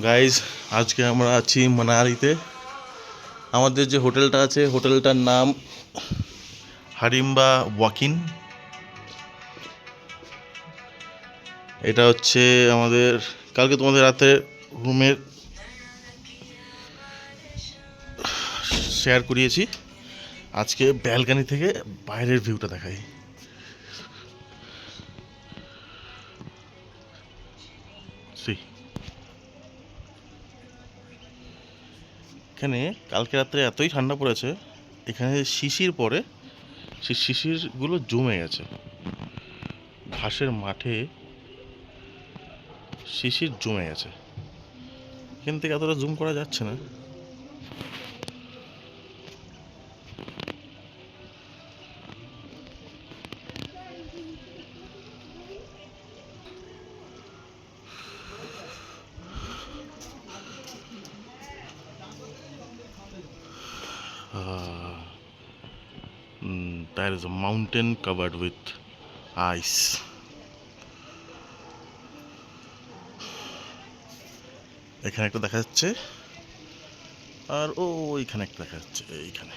Guys, আজকে আমরা আছি মানালিতে। আমাদের যে হোটেলটা আছে, হোটেলটার নাম হারিম্বা ওয়াকিন। এটা হচ্ছে আমাদের কালকে তোমাদের রাতে রুমের শেয়ার করিয়েছি। আজকে ব্যালকানি থেকে বাইরের ভিউটা দেখাই। এখানে কালকে রাত্রে এতই ঠান্ডা পড়েছে, এখানে শিশির পরে সেই শিশিরগুলো জমে গেছে। ঘাসের মাঠে শিশির জমে গেছে। এখান থেকে এতটা জুম করা যাচ্ছে না। There is a mountain covered with ice. এখানে একটা দেখা যাচ্ছে, আর ওইখানে একটা দেখা যাচ্ছে। এইখানে